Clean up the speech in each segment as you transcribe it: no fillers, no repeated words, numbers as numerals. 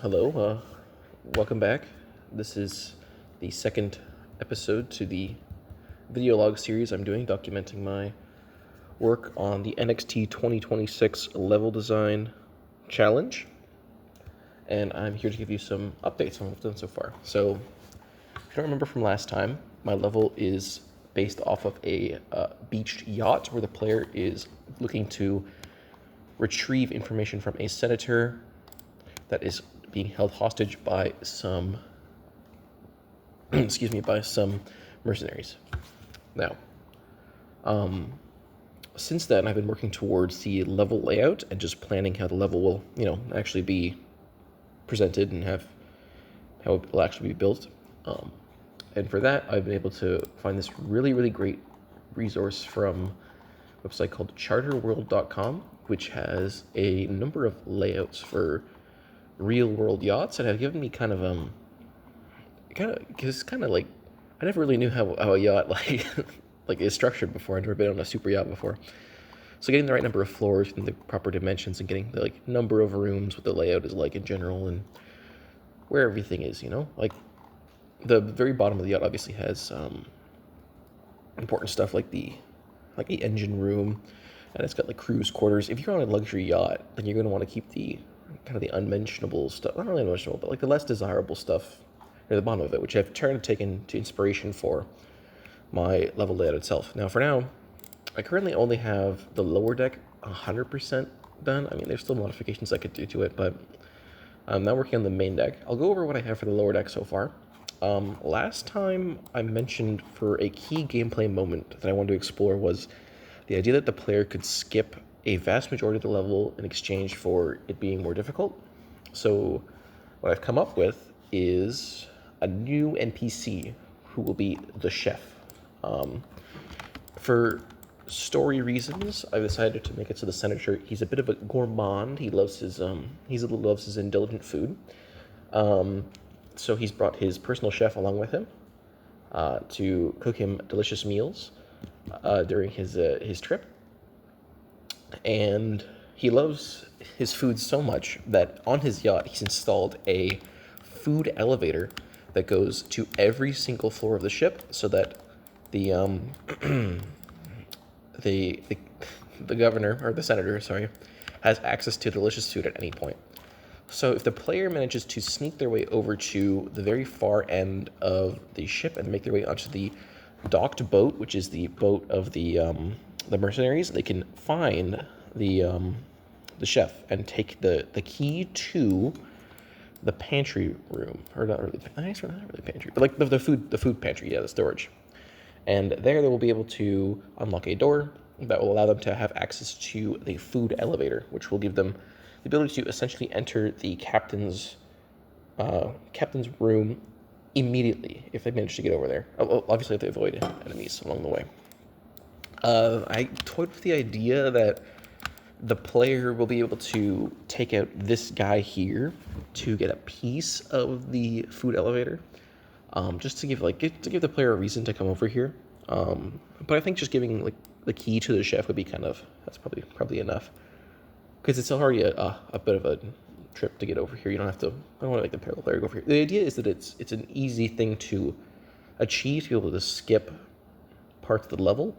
Hello, welcome back. This is the second episode to the video log series I'm doing documenting my work on the NXT 2026 level design challenge. And I'm here to give you some updates on what I've done so far. So, if you don't remember from last time, my level is based off of a beached yacht where the player is looking to retrieve information from a senator that is being held hostage by some by some mercenaries. Now, since then, I've been working towards the level layout and just planning how the level will, actually be presented and how it will actually be built. And for that, I've been able to find this really, really great resource from a website called charterworld.com, which has a number of layouts for real world yachts that have given me kind of like I never really knew how a yacht like is structured before. I've never been on a super yacht before, so getting the right number of floors and the proper dimensions and getting the number of rooms, what the layout is like in general, and where everything is, like the very bottom of the yacht obviously has important stuff like the engine room, and it's got cruise quarters. If you're on a luxury yacht, then you're going to want to keep the kind of the unmentionable stuff, not really unmentionable, but the less desirable stuff near the bottom of it, which I've tried to take into inspiration for my level layout itself. Now, for now, I currently only have the lower deck 100% done. I mean, there's still modifications I could do to it, but I'm now working on the main deck. I'll go over what I have for the lower deck so far. Last time I mentioned for a key gameplay moment that I wanted to explore was the idea that the player could skip a vast majority of the level in exchange for it being more difficult. So what I've come up with is a new NPC who will be the chef. For story reasons, I've decided to make it so the senator, he's a bit of a gourmand. He loves his indulgent food. So he's brought his personal chef along with him to cook him delicious meals during his trip. And he loves his food so much that on his yacht he's installed a food elevator that goes to every single floor of the ship, so that the the governor, or the senator, has access to delicious food at any point. So if the player manages to sneak their way over to the very far end of the ship and make their way onto the docked boat, which is the boat of the mercenaries, they can find the chef and take the key to the pantry room, or not really pantry, but the food pantry, the storage. And there they will be able to unlock a door that will allow them to have access to the food elevator, which will give them the ability to essentially enter the captain's room immediately if they manage to get over there. Obviously, if they avoid enemies along the way. I toyed with the idea that the player will be able to take out this guy here to get a piece of the food elevator, just to give the player a reason to come over here. But I think just giving the key to the chef would be that's probably enough, because it's already a bit of a trip to get over here. I don't want to make the parallel player go over here. The idea is that it's an easy thing to achieve, to be able to skip parts of the level,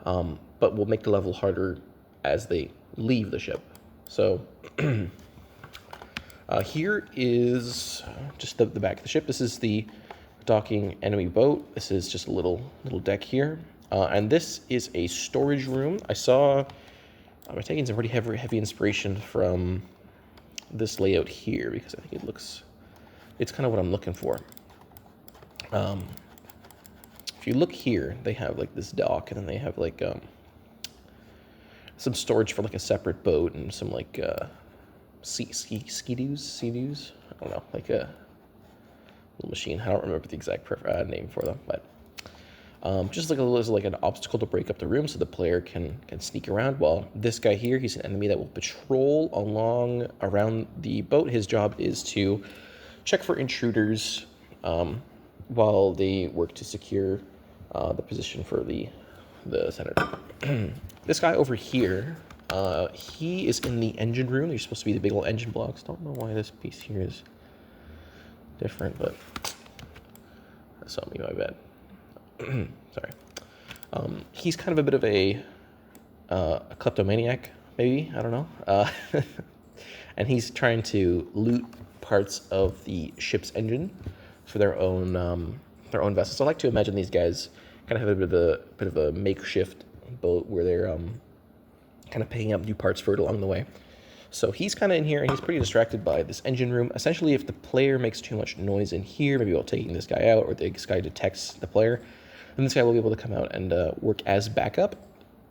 but will make the level harder as they leave the ship. So here is just the back of the ship. This is the docking enemy boat. This is just a little deck here, and this is a storage room. I'm taking some pretty heavy inspiration from this layout here, because I think it's kind of what I'm looking for. If you look here, they have this dock, and then they have some storage for a separate boat, and some sea-doos. I don't know, a little machine. I don't remember the exact name for them, but just an obstacle to break up the room so the player can sneak around. While this guy here, he's an enemy that will patrol around the boat. His job is to check for intruders while they work to secure the position for the senator. This guy over here, he is in the engine room. They're supposed to be the big old engine blocks. Don't know why this piece here is different, but that's on me, my bad. Sorry. He's kind of a bit of a kleptomaniac, maybe, I don't know. And he's trying to loot parts of the ship's engine for their own vessels. So I like to imagine these guys kind of have a bit of a makeshift boat where they're kind of picking up new parts for it along the way. So he's kind of in here, and he's pretty distracted by this engine room. Essentially, if the player makes too much noise in here, maybe while taking this guy out, or this guy detects the player, then this guy will be able to come out and work as backup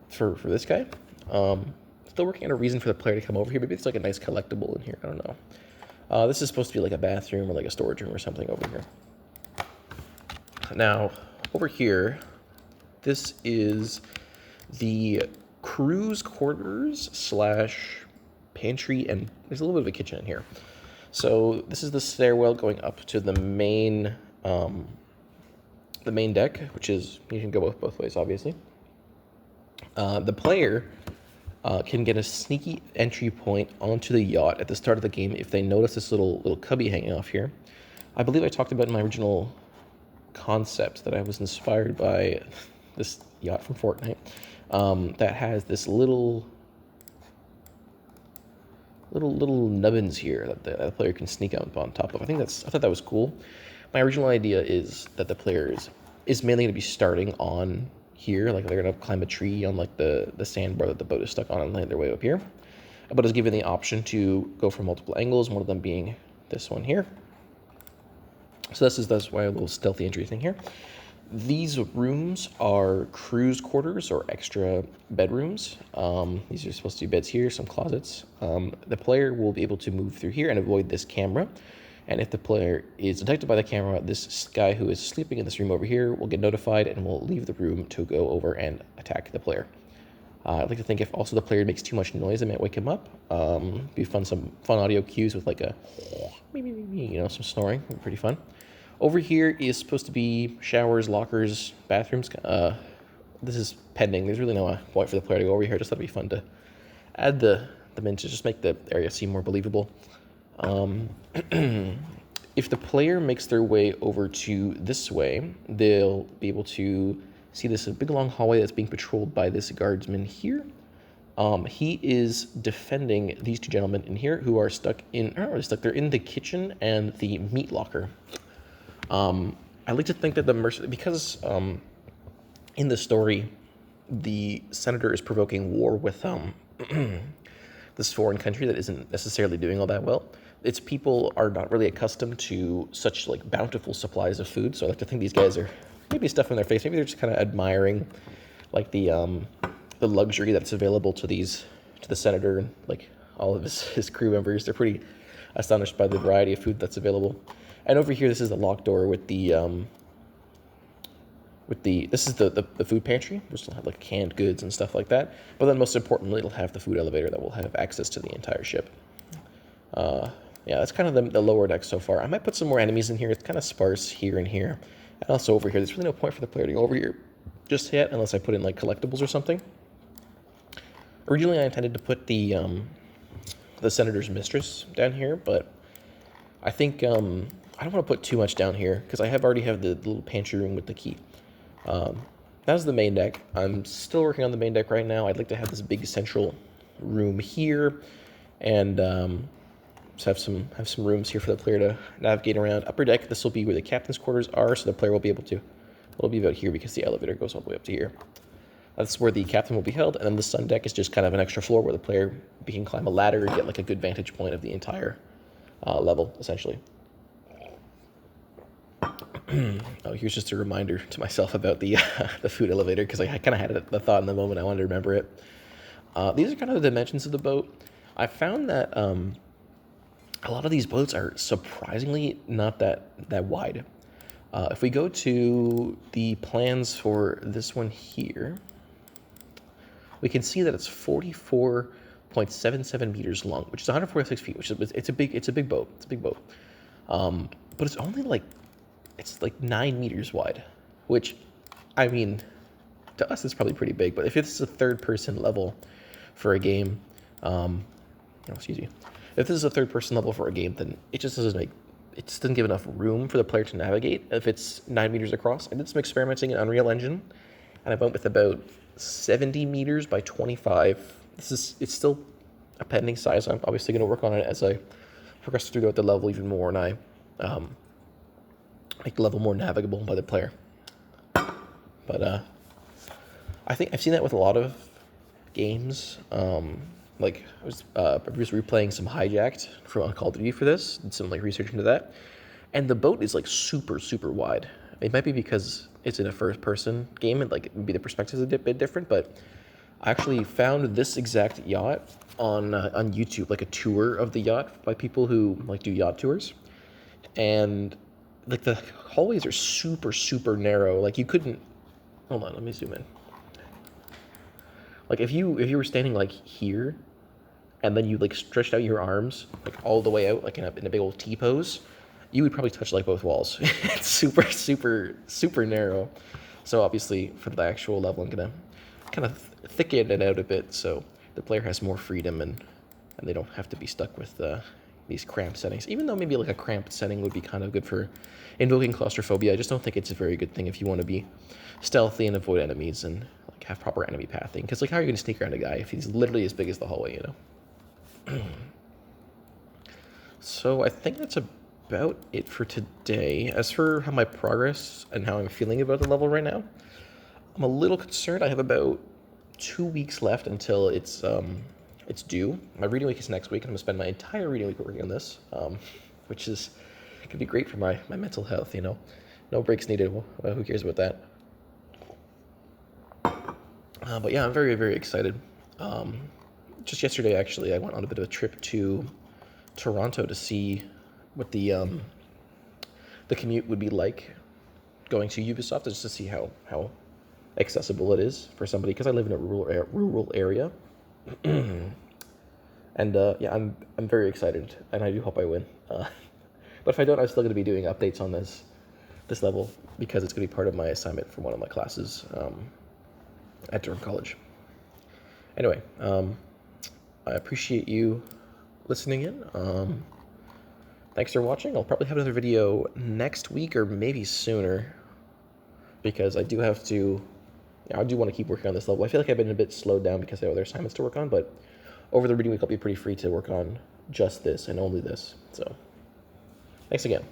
for this guy. Still working on a reason for the player to come over here. Maybe it's like a nice collectible in here. I don't know. This is supposed to be like a bathroom or like a storage room or something over here. Now, over here, this is the crew's quarters / pantry, and there's a little bit of a kitchen in here. So this is the stairwell going up to the main deck, which is, you can go both ways, obviously. The player can get a sneaky entry point onto the yacht at the start of the game if they notice this little cubby hanging off here. I believe I talked about in my original concept that I was inspired by this yacht from Fortnite that has this little nubbins here that the player can sneak out on top of. I thought that was cool. My original idea is that the player is mainly going to be starting on here, like they're going to climb a tree on like the sandbar that the boat is stuck on and land their way up here. But is given the option to go from multiple angles, one of them being this one here. So that's why a little stealthy entry thing here. These rooms are crew's quarters or extra bedrooms. These are supposed to be beds here, some closets. The player will be able to move through here and avoid this camera. And if the player is detected by the camera, this guy who is sleeping in this room over here will get notified and will leave the room to go over and attack the player. I'd like to think if also the player makes too much noise, it might wake him up. Be fun, some fun audio cues with like a, some snoring. Pretty fun. Over here is supposed to be showers, lockers, bathrooms. This is pending. There's really no point for the player to go over here. Just thought it'd be fun to add them in to just make the area seem more believable. If the player makes their way over to this way, they'll be able to see this big long hallway that's being patrolled by this guardsman here. He is defending these two gentlemen in here who are stuck in, they're in the kitchen and the meat locker. I like to think that because in the story, the senator is provoking war with this foreign country that isn't necessarily doing all that well. Its people are not really accustomed to such like bountiful supplies of food, so I like to think these guys are maybe stuffing their face. Maybe they're just kind of admiring like the luxury that's available to the senator and like all of his crew members. They're pretty astonished by the variety of food that's available. And over here, this is the locked door with this is the food pantry, which will have like canned goods and stuff like that. But then most importantly, it'll have the food elevator that will have access to the entire ship. Yeah, that's kind of the lower deck so far. I might put some more enemies in here. It's kind of sparse here and here. And also over here, there's really no point for the player to go over here just yet, unless I put in like collectibles or something. Originally, I intended to put the senator's mistress down here, but I think I don't want to put too much down here because I already have the little pantry room with the key. That's the main deck. I'm still working on the main deck right now. I'd like to have this big central room here, and just have some rooms here for the player to navigate around. Upper deck, this will be where the captain's quarters are, so the player will be able to. It'll be about here because the elevator goes all the way up to here. That's where the captain will be held, and then the sun deck is just kind of an extra floor where the player can climb a ladder and get like a good vantage point of the entire level, essentially. Oh, here's just a reminder to myself about the food elevator, because I kind of had the thought in the moment. I wanted to remember it. These are kind of the dimensions of the boat. I found that a lot of these boats are surprisingly not that wide. If we go to the plans for this one here, we can see that it's 44.77 meters long, which is 146 feet, which is it's a big boat. It's a big boat. But it's only like 9 meters wide, which, I mean, to us it's probably pretty big. But if it's a third-person level for a game, if this is a third-person level for a game, then it just doesn't make it just doesn't give enough room for the player to navigate if it's 9 meters across. I did some experimenting in Unreal Engine, and I went with about 70 meters by 25. It's still a pending size. I'm obviously going to work on it as I progress throughout the level even more, and I make the level more navigable by the player. But I think I've seen that with a lot of games. Like I was replaying some Hijacked from Call of Duty for this, did some like research into that, and the boat is like super wide. It might be because it's in a first-person game, and like maybe the perspective is a bit different. But I actually found this exact yacht on YouTube, like a tour of the yacht by people who like do yacht tours, and like the hallways are super narrow. Like you couldn't. Hold on, let me zoom in. Like if you were standing like here, and then you like stretched out your arms like all the way out, like in a big old T pose, you would probably touch like both walls. It's super narrow. So obviously for the actual level, I'm gonna kind of thicken it out a bit so the player has more freedom and they don't have to be stuck with these cramped settings. Even though maybe like a cramped setting would be kind of good for invoking claustrophobia, I just don't think it's a very good thing if you want to be stealthy and avoid enemies and like have proper enemy pathing. Because like how are you going to sneak around a guy if he's literally as big as the hallway, you know? So I think that's about it for today. As for how my progress and how I'm feeling about the level right now, I'm a little concerned. I have about 2 weeks left until it's due. My reading week is next week, and I'm gonna spend my entire reading week working on this, which is could be great for my mental health. You know, no breaks needed. Well, who cares about that? But yeah, I'm very excited. Just yesterday, actually, I went on a bit of a trip to Toronto to see what the commute would be like going to UBISOFT, just to see how accessible it is for somebody, because I live in a rural area. And yeah, I'm very excited, and I do hope I win. But if I don't, I'm still going to be doing updates on this level, because it's going to be part of my assignment for one of my classes at Durham College. Anyway, I appreciate you listening in. Thanks for watching. I'll probably have another video next week or maybe sooner, because I do want to keep working on this level. I feel like I've been a bit slowed down because I have other assignments to work on, but over the reading week, I'll be pretty free to work on just this and only this. So, thanks again.